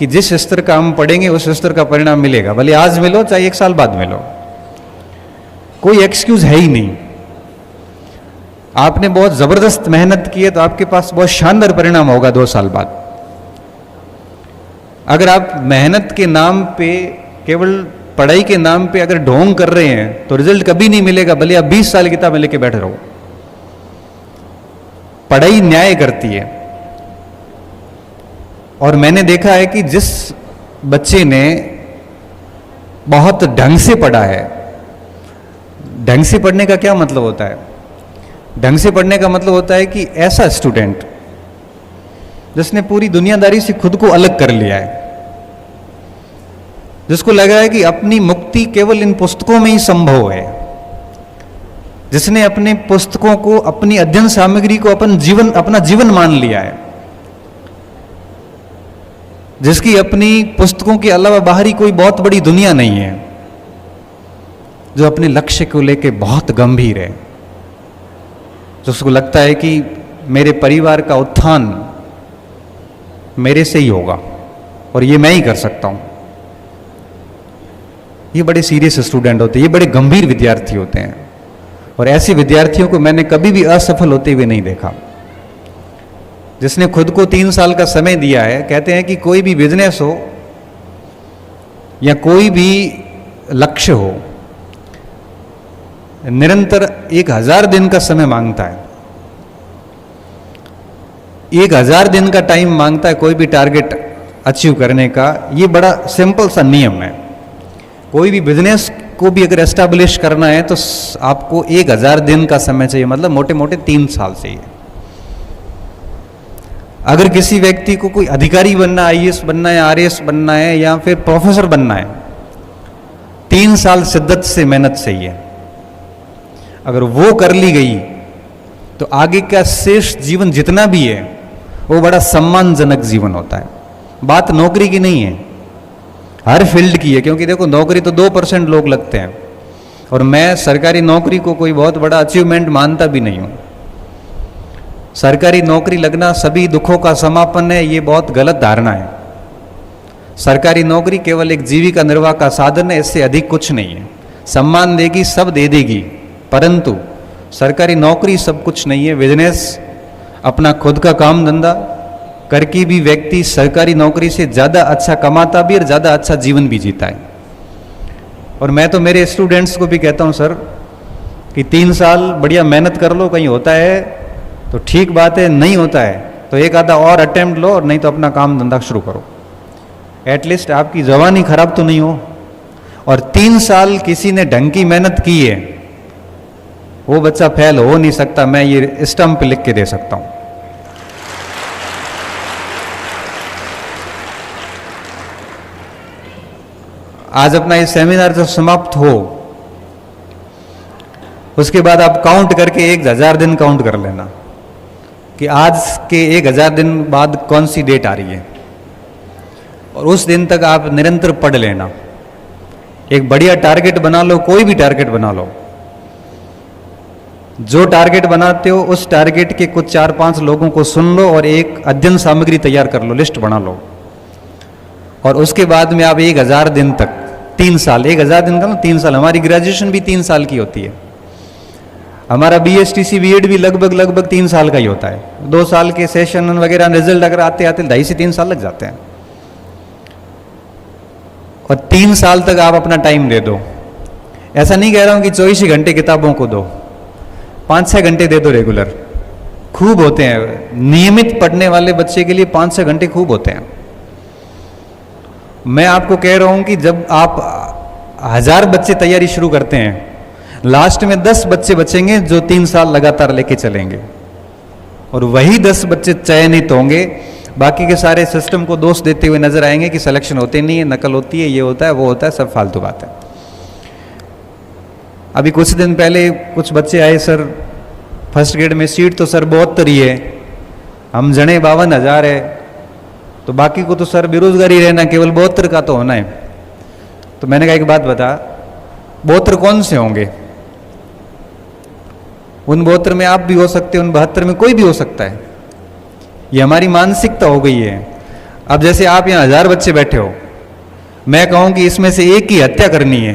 कि जिस स्तर का हम पढ़ेंगे उस स्तर का परिणाम मिलेगा, भले आज मिलो चाहे 1 साल बाद मिलो, कोई एक्सक्यूज है ही नहीं। आपने बहुत जबरदस्त मेहनत की है तो आपके पास बहुत शानदार परिणाम होगा 2 साल बाद। अगर आप मेहनत के नाम पे, केवल पढ़ाई के नाम पे अगर ढोंग कर रहे हैं तो रिजल्ट कभी नहीं मिलेगा, भले आप 20 साल किताब लेके बैठे रहो। पढ़ाई न्याय करती है। और मैंने देखा है कि जिस बच्चे ने बहुत ढंग से पढ़ा है, ढंग से पढ़ने का क्या मतलब होता है? ढंग से पढ़ने का मतलब होता है कि ऐसा स्टूडेंट जिसने पूरी दुनियादारी से खुद को अलग कर लिया है, जिसको लगा है कि अपनी मुक्ति केवल इन पुस्तकों में ही संभव है, जिसने अपने पुस्तकों को, अपनी अध्ययन सामग्री को अपना जीवन मान लिया है, जिसकी अपनी पुस्तकों के अलावा बाहरी कोई बहुत बड़ी दुनिया नहीं है, जो अपने लक्ष्य को लेकर बहुत गंभीर है, जो उसको लगता है कि मेरे परिवार का उत्थान मेरे से ही होगा और ये मैं ही कर सकता हूं। ये बड़े सीरियस स्टूडेंट होते हैं, ये बड़े गंभीर विद्यार्थी होते हैं, और ऐसे विद्यार्थियों को मैंने कभी भी असफल होते हुए नहीं देखा। जिसने खुद को 3 साल का समय दिया है, कहते हैं कि कोई भी बिजनेस हो या कोई भी लक्ष्य हो, निरंतर 1000 दिन का समय मांगता है। 1000 दिन का टाइम मांगता है कोई भी टारगेट अचीव करने का। ये बड़ा सिंपल सा नियम है। कोई भी बिजनेस को भी अगर एस्टैब्लिश करना है तो आपको 1000 दिन का समय चाहिए, मतलब मोटे मोटे 3 साल चाहिए। अगर किसी व्यक्ति को कोई अधिकारी बनना, IAS बनना है, RAS बनना है या फिर प्रोफेसर बनना है, 3 साल शिद्दत से मेहनत चाहिए। अगर वो कर ली गई तो आगे का शेष जीवन जितना भी है वो बड़ा सम्मानजनक जीवन होता है। बात नौकरी की नहीं है, हर फील्ड की है, क्योंकि देखो नौकरी तो 2% लोग लगते हैं, और मैं सरकारी नौकरी को कोई बहुत बड़ा अचीवमेंट मानता भी नहीं हूं। सरकारी नौकरी लगना सभी दुखों का समापन है, ये बहुत गलत धारणा है। सरकारी नौकरी केवल एक जीविका निर्वाह का साधन है, इससे अधिक कुछ नहीं है। सम्मान देगी, सब दे देगी, परंतु सरकारी नौकरी सब कुछ नहीं है। बिजनेस, अपना खुद का काम धंधा करके भी व्यक्ति सरकारी नौकरी से ज़्यादा अच्छा कमाता भी और ज़्यादा अच्छा जीवन भी जीता है। और मैं तो मेरे स्टूडेंट्स को भी कहता हूँ, सर कि 3 साल बढ़िया मेहनत कर लो, कहीं होता है तो ठीक बात है, नहीं होता है तो एक आधा और अटेम्प्ट लो, और नहीं तो अपना काम धंधा शुरू करो। एटलीस्ट आपकी जवानी खराब तो नहीं हो। और 3 साल किसी ने ढंग की मेहनत की है, वो बच्चा फेल हो नहीं सकता, मैं ये स्टंप पे लिख के दे सकता हूं। आज अपना ये सेमिनार जब समाप्त हो, उसके बाद आप काउंट करके 1000 दिन काउंट कर लेना कि आज के 1000 दिन बाद कौन सी डेट आ रही है, और उस दिन तक आप निरंतर पढ़ लेना। एक बढ़िया टारगेट बना लो, कोई भी टारगेट बना लो। जो टारगेट बनाते हो उस टारगेट के कुछ 4-5 लोगों को सुन लो और एक अध्ययन सामग्री तैयार कर लो, लिस्ट बना लो, और उसके बाद में आप 1000 दिन तक, 3 साल, 1000 दिन का ना 3 साल, हमारी ग्रेजुएशन भी 3 साल की होती है, हमारा BSTC BEd भी लगभग 3 साल का ही होता है। 2 साल के सेशन वगैरह रिजल्ट अगर आते आते 2.5 से 3 साल लग जाते हैं, और 3 साल तक आप अपना टाइम दे दो। ऐसा नहीं कह रहा हूं कि 24 घंटे किताबों को दो, 5-6 घंटे दे दो रेगुलर, खूब होते हैं। नियमित पढ़ने वाले बच्चे के लिए 5-6 घंटे खूब होते हैं। मैं आपको कह रहा हूं कि जब आप 1000 बच्चे तैयारी शुरू करते हैं, लास्ट में 10 बच्चे बचेंगे जो 3 साल लगातार लेके चलेंगे, और वही 10 बच्चे चयनित होंगे। बाकी के सारे सिस्टम को दोष देते हुए नजर आएंगे कि सिलेक्शन होते नहीं है, नकल होती है, ये होता है, वो होता है, सब फालतू बात है। अभी कुछ दिन पहले कुछ बच्चे आए, सर फर्स्ट ग्रेड में सीट तो सर 72 ही है, हम जने 52,000 है, तो बाकी को तो सर बेरोजगारी रहना, केवल 72 का तो होना है। तो मैंने कहा एक बात बता, 72 कौन से होंगे? उन 72 में आप भी हो सकते हैं, उन 72 में कोई भी हो सकता है। ये हमारी मानसिकता हो गई है। अब जैसे आप यहाँ 1000 बच्चे बैठे हो, मैं कहूं कि इसमें से एक की हत्या करनी है,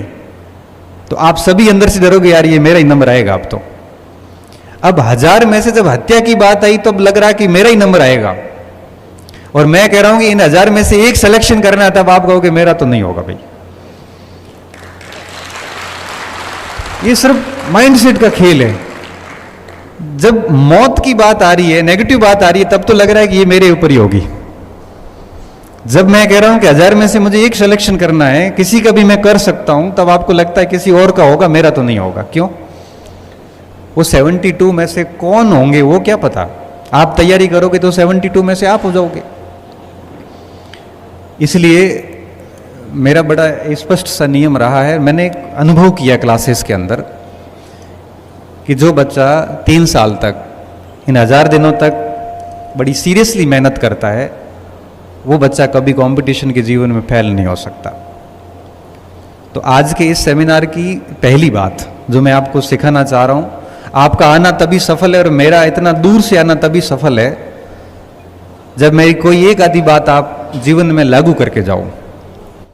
तो आप सभी अंदर से डरोगे यार ये मेरा ही नंबर आएगा अब तो। अब 1000 में से जब हत्या की बात आई तो अब लग रहा है कि मेरा ही नंबर आएगा, और मैं कह रहा हूं कि इन 1000 में से एक सिलेक्शन करना है, तब आप कहोगे मेरा तो नहीं होगा भाई। ये सिर्फ माइंडसेट का खेल है। जब मौत की बात आ रही है, नेगेटिव बात आ रही है, तब तो लग रहा है कि ये मेरे ऊपर ही होगी। जब मैं कह रहा हूं कि 1000 में से मुझे एक सिलेक्शन करना है, किसी का भी मैं कर सकता हूं, तब आपको लगता है किसी और का होगा, मेरा तो नहीं होगा। क्यों? वो 72 में से कौन होंगे वो क्या पता। आप तैयारी करोगे तो 72 में से आप हो जाओगे। इसलिए मेरा बड़ा स्पष्ट सा नियम रहा है, मैंने एक अनुभव किया क्लासेस के अंदर, कि जो बच्चा 3 साल तक, इन 1000 दिनों तक बड़ी सीरियसली मेहनत करता है, वो बच्चा कभी कंपटीशन के जीवन में फेल नहीं हो सकता। तो आज के इस सेमिनार की पहली बात जो मैं आपको सिखाना चाह रहा हूं, आपका आना तभी सफल है और मेरा इतना दूर से आना तभी सफल है जब मेरी कोई एक आधी बात आप जीवन में लागू करके जाओ।